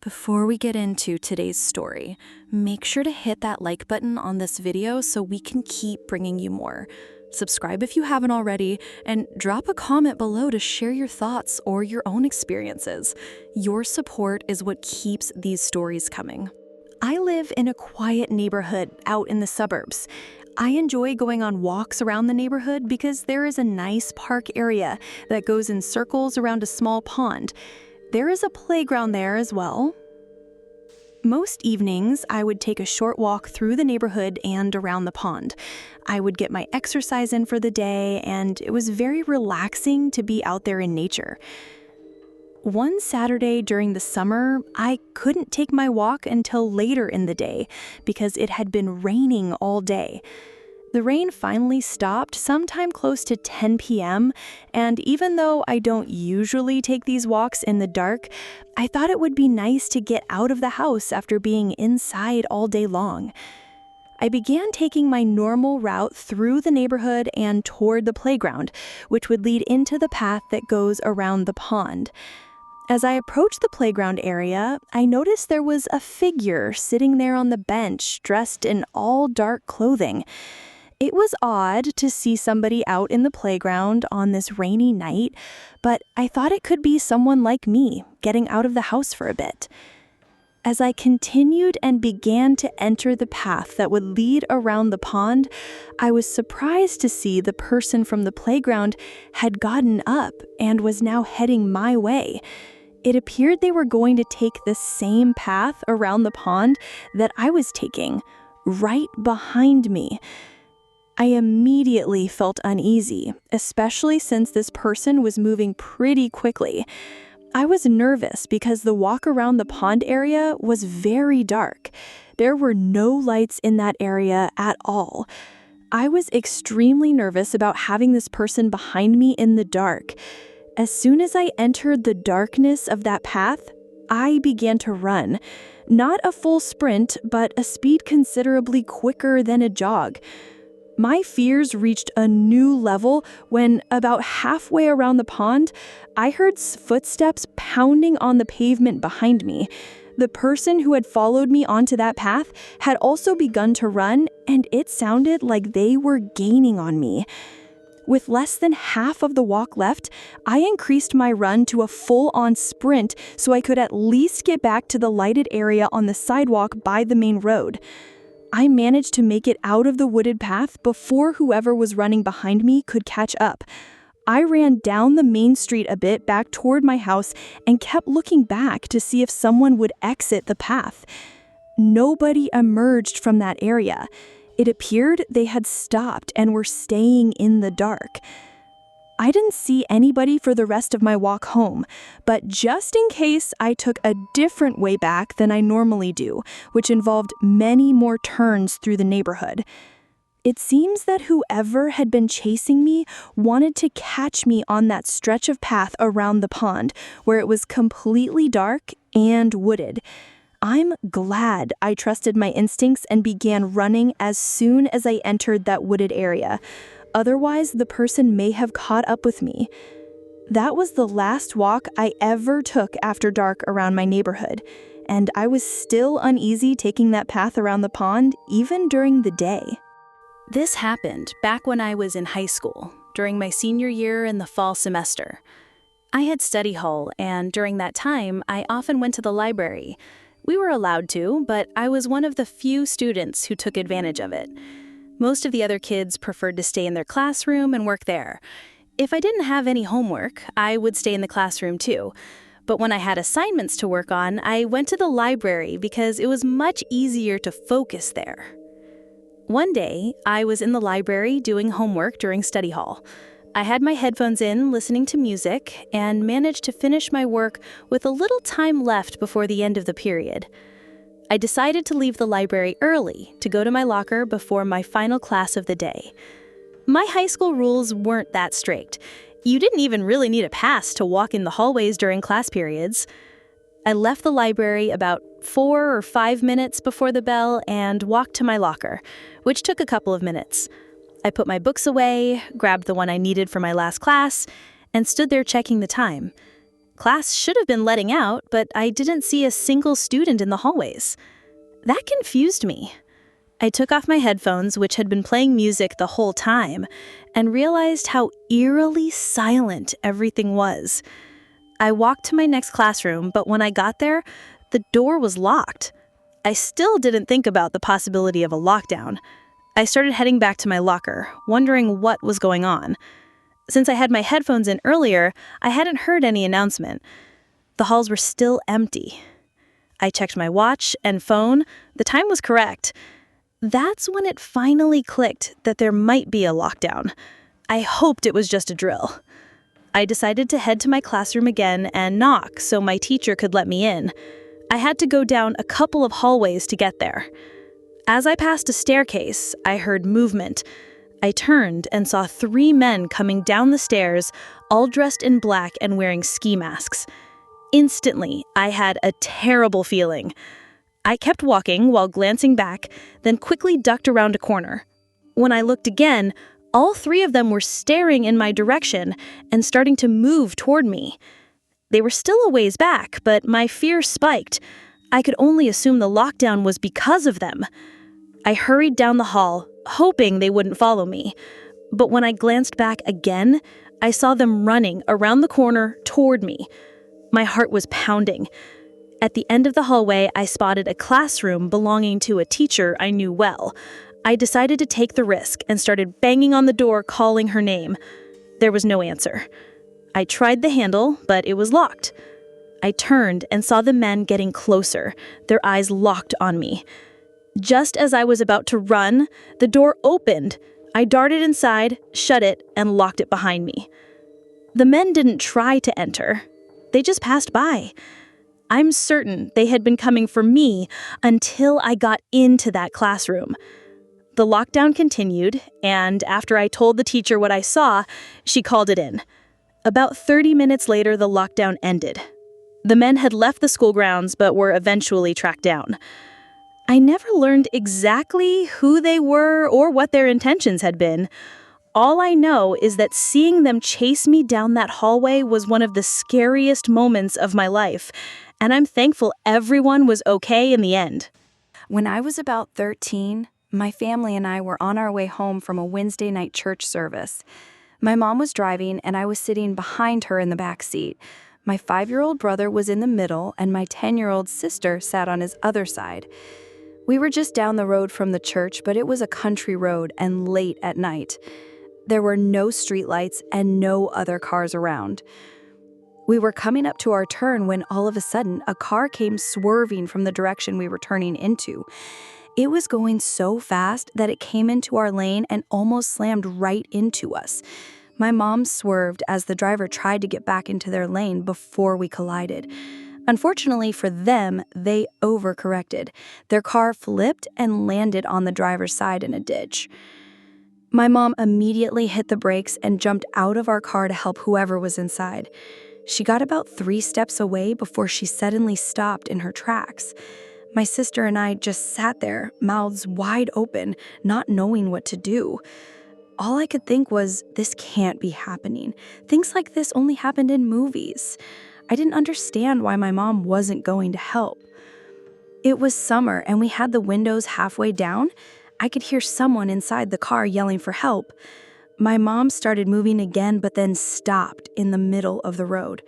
Before we get into today's story, make sure to hit that like button on this video so we can keep bringing you more. Subscribe if you haven't already, and drop a comment below to share your thoughts or your own experiences. Your support is what keeps these stories coming. I live in a quiet neighborhood out in the suburbs. I enjoy going on walks around the neighborhood because there is a nice park area that goes in circles around a small pond. There is a playground there as well. Most evenings, I would take a short walk through the neighborhood and around the pond. I would get my exercise in for the day, and it was very relaxing to be out there in nature. One Saturday during the summer, I couldn't take my walk until later in the day because it had been raining all day. The rain finally stopped sometime close to 10 p.m., and even though I don't usually take these walks in the dark, I thought it would be nice to get out of the house after being inside all day long. I began taking my normal route through the neighborhood and toward the playground, which would lead into the path that goes around the pond. As I approached the playground area, I noticed there was a figure sitting there on the bench, dressed in all dark clothing. It was odd to see somebody out in the playground on this rainy night, but I thought it could be someone like me, getting out of the house for a bit. As I continued and began to enter the path that would lead around the pond, I was surprised to see the person from the playground had gotten up and was now heading my way. It appeared they were going to take the same path around the pond that I was taking, right behind me. I immediately felt uneasy, especially since this person was moving pretty quickly. I was nervous because the walk around the pond area was very dark. There were no lights in that area at all. I was extremely nervous about having this person behind me in the dark. As soon as I entered the darkness of that path, I began to run. Not a full sprint, but a speed considerably quicker than a jog. My fears reached a new level when, about halfway around the pond, I heard footsteps pounding on the pavement behind me. The person who had followed me onto that path had also begun to run, and it sounded like they were gaining on me. With less than half of the walk left, I increased my run to a full-on sprint so I could at least get back to the lighted area on the sidewalk by the main road. I managed to make it out of the wooded path before whoever was running behind me could catch up. I ran down the main street a bit back toward my house and kept looking back to see if someone would exit the path. Nobody emerged from that area. It appeared they had stopped and were staying in the dark. I didn't see anybody for the rest of my walk home, but just in case, I took a different way back than I normally do, which involved many more turns through the neighborhood. It seems that whoever had been chasing me wanted to catch me on that stretch of path around the pond, where it was completely dark and wooded. I'm glad I trusted my instincts and began running as soon as I entered that wooded area. Otherwise, the person may have caught up with me. That was the last walk I ever took after dark around my neighborhood, and I was still uneasy taking that path around the pond, even during the day. This happened back when I was in high school, during my senior year in the fall semester. I had study hall, and during that time, I often went to the library. We were allowed to, but I was one of the few students who took advantage of it. Most of the other kids preferred to stay in their classroom and work there. If I didn't have any homework, I would stay in the classroom too. But when I had assignments to work on, I went to the library because it was much easier to focus there. One day, I was in the library doing homework during study hall. I had my headphones in, listening to music, and managed to finish my work with a little time left before the end of the period. I decided to leave the library early to go to my locker before my final class of the day. My high school rules weren't that strict. You didn't even really need a pass to walk in the hallways during class periods. I left the library about 4 or 5 minutes before the bell and walked to my locker, which took a couple of minutes. I put my books away, grabbed the one I needed for my last class, and stood there checking the time. Class should have been letting out, but I didn't see a single student in the hallways. That confused me. I took off my headphones, which had been playing music the whole time, and realized how eerily silent everything was. I walked to my next classroom, but when I got there, the door was locked. I still didn't think about the possibility of a lockdown. I started heading back to my locker, wondering what was going on. Since I had my headphones in earlier, I hadn't heard any announcement. The halls were still empty. I checked my watch and phone. The time was correct. That's when it finally clicked that there might be a lockdown. I hoped it was just a drill. I decided to head to my classroom again and knock so my teacher could let me in. I had to go down a couple of hallways to get there. As I passed a staircase, I heard movement. I turned and saw 3 men coming down the stairs, all dressed in black and wearing ski masks. Instantly, I had a terrible feeling. I kept walking while glancing back, then quickly ducked around a corner. When I looked again, all 3 of them were staring in my direction and starting to move toward me. They were still a ways back, but my fear spiked. I could only assume the lockdown was because of them. I hurried down the hall, hoping they wouldn't follow me. But when I glanced back again, I saw them running around the corner toward me. My heart was pounding. At the end of the hallway, I spotted a classroom belonging to a teacher I knew well. I decided to take the risk and started banging on the door, calling her name. There was no answer. I tried the handle, but it was locked. I turned and saw the men getting closer, their eyes locked on me. Just as I was about to run, the door opened. I darted inside, shut it, and locked it behind me. The men didn't try to enter. They just passed by. I'm certain they had been coming for me until I got into that classroom. The lockdown continued, and after I told the teacher what I saw, she called it in. About 30 minutes later, the lockdown ended. The men had left the school grounds but were eventually tracked down. I never learned exactly who they were or what their intentions had been. All I know is that seeing them chase me down that hallway was one of the scariest moments of my life, and I'm thankful everyone was okay in the end. When I was about 13, my family and I were on our way home from a Wednesday night church service. My mom was driving, and I was sitting behind her in the back seat. My 5-year-old brother was in the middle, and my 10-year-old sister sat on his other side. We were just down the road from the church, but it was a country road and late at night. There were no streetlights and no other cars around. We were coming up to our turn when all of a sudden a car came swerving from the direction we were turning into. It was going so fast that it came into our lane and almost slammed right into us. My mom swerved as the driver tried to get back into their lane before we collided. Unfortunately for them, they overcorrected. Their car flipped and landed on the driver's side in a ditch. My mom immediately hit the brakes and jumped out of our car to help whoever was inside. She got about 3 steps away before she suddenly stopped in her tracks. My sister and I just sat there, mouths wide open, not knowing what to do. All I could think was, this can't be happening. Things like this only happened in movies. I didn't understand why my mom wasn't going to help. It was summer and we had the windows halfway down. I could hear someone inside the car yelling for help. My mom started moving again, but then stopped in the middle of the road.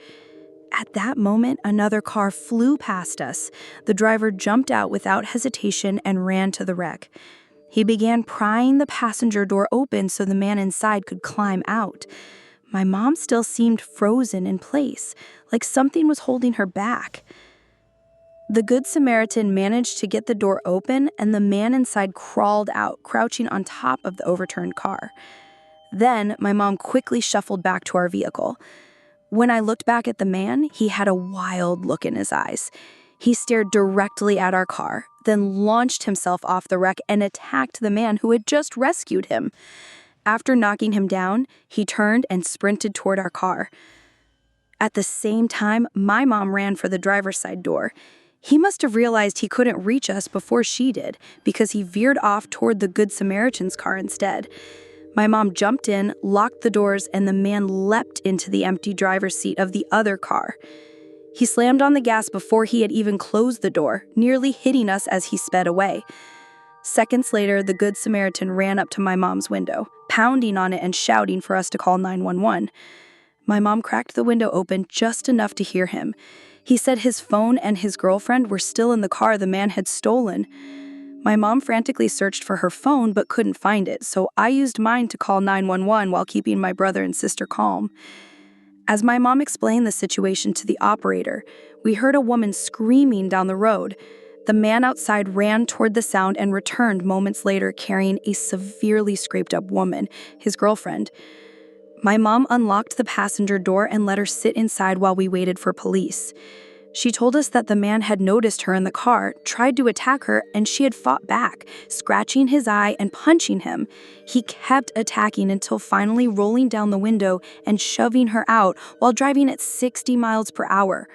At that moment, another car flew past us. The driver jumped out without hesitation and ran to the wreck. He began prying the passenger door open so the man inside could climb out. My mom still seemed frozen in place, like something was holding her back. The Good Samaritan managed to get the door open, and the man inside crawled out, crouching on top of the overturned car. Then, my mom quickly shuffled back to our vehicle. When I looked back at the man, he had a wild look in his eyes. He stared directly at our car, then launched himself off the wreck and attacked the man who had just rescued him. After knocking him down, he turned and sprinted toward our car. At the same time, my mom ran for the driver's side door. He must have realized he couldn't reach us before she did, because he veered off toward the Good Samaritan's car instead. My mom jumped in, locked the doors, and the man leapt into the empty driver's seat of the other car. He slammed on the gas before he had even closed the door, nearly hitting us as he sped away. Seconds later, the Good Samaritan ran up to my mom's window, pounding on it and shouting for us to call 911. My mom cracked the window open just enough to hear him. He said his phone and his girlfriend were still in the car the man had stolen. My mom frantically searched for her phone but couldn't find it, so I used mine to call 911 while keeping my brother and sister calm. As my mom explained the situation to the operator, we heard a woman screaming down the road. The man outside ran toward the sound and returned moments later carrying a severely scraped-up woman, his girlfriend. My mom unlocked the passenger door and let her sit inside while we waited for police. She told us that the man had noticed her in the car, tried to attack her, and she had fought back, scratching his eye and punching him. He kept attacking until finally rolling down the window and shoving her out while driving at 60 miles per hour.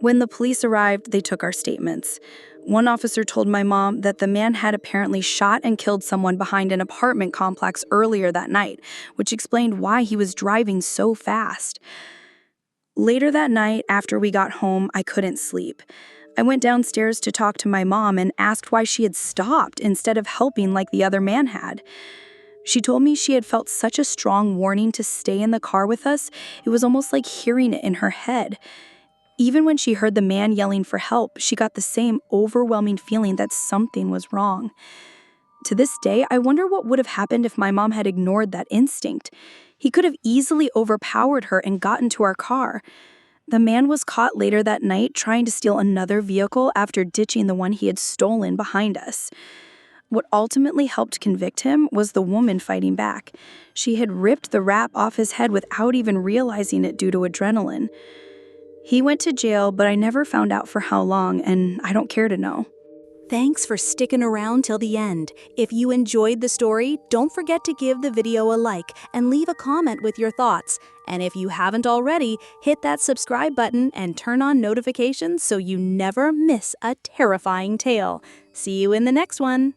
When the police arrived, they took our statements. One officer told my mom that the man had apparently shot and killed someone behind an apartment complex earlier that night, which explained why he was driving so fast. Later that night, after we got home, I couldn't sleep. I went downstairs to talk to my mom and asked why she had stopped instead of helping like the other man had. She told me she had felt such a strong warning to stay in the car with us, it was almost like hearing it in her head. Even when she heard the man yelling for help, she got the same overwhelming feeling that something was wrong. To this day, I wonder what would have happened if my mom had ignored that instinct. He could have easily overpowered her and gotten to our car. The man was caught later that night trying to steal another vehicle after ditching the one he had stolen behind us. What ultimately helped convict him was the woman fighting back. She had ripped the wrap off his head without even realizing it due to adrenaline. He went to jail, but I never found out for how long, and I don't care to know. Thanks for sticking around till the end. If you enjoyed the story, don't forget to give the video a like and leave a comment with your thoughts. And if you haven't already, hit that subscribe button and turn on notifications so you never miss a terrifying tale. See you in the next one.